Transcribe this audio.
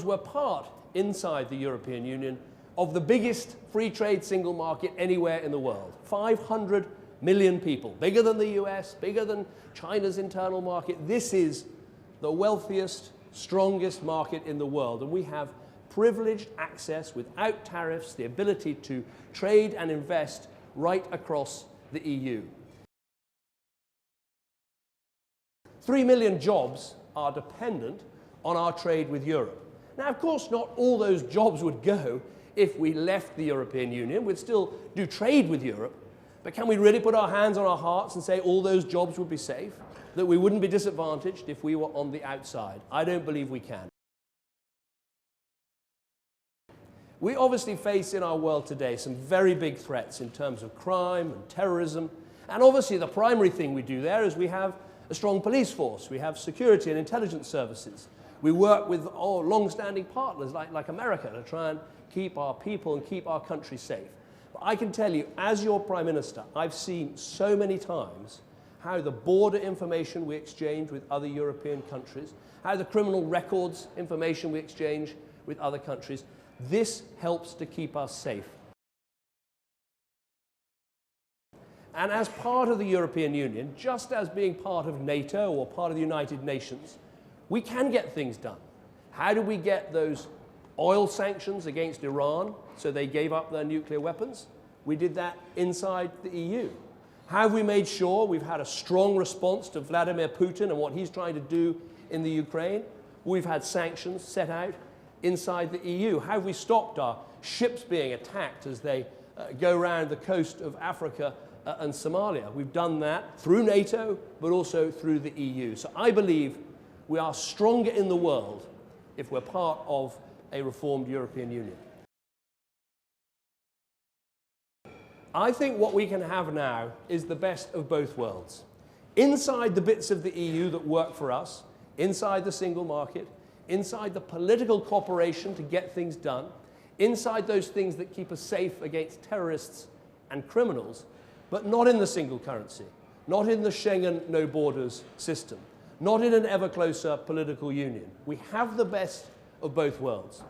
We're part, inside the European Union, of the biggest free trade single market anywhere in the world. 500 million people, bigger than the US, bigger than China's internal market. This is the wealthiest, strongest market in the world, and we have privileged access without tariffs, the ability to trade and invest right across the EU. 3 million jobs are dependent on our trade with Europe. Now, of course, not all those jobs would go if we left the European Union. We'd still do trade with Europe. But can we really put our hands on our hearts and say all those jobs would be safe? That we wouldn't be disadvantaged if we were on the outside? I don't believe we can. We obviously face in our world today some very big threats in terms of crime and terrorism. And obviously the primary thing we do there is we have a strong police force. We have security and intelligence services. We work with long-standing partners like America to try and keep our people and keep our country safe. But I can tell you, as your Prime Minister, I've seen so many times how the border information we exchange with other European countries, how the criminal records information we exchange with other countries, this helps to keep us safe. And as part of the European Union, just as being part of NATO or part of the United Nations, we can get things done. How do we get those oil sanctions against Iran so they gave up their nuclear weapons? We did that inside the EU. How have we made sure we've had a strong response to Vladimir Putin and what he's trying to do in the Ukraine? We've had sanctions set out inside the EU. How have we stopped our ships being attacked as they go around the coast of Africa and Somalia? We've done that through NATO, but also through the EU. So I believe we are stronger in the world if we're part of a reformed European Union. I think what we can have now is the best of both worlds. Inside the bits of the EU that work for us, inside the single market, inside the political cooperation to get things done, inside those things that keep us safe against terrorists and criminals, but not in the single currency, not in the Schengen no borders system, not in an ever closer political union. We have the best of both worlds.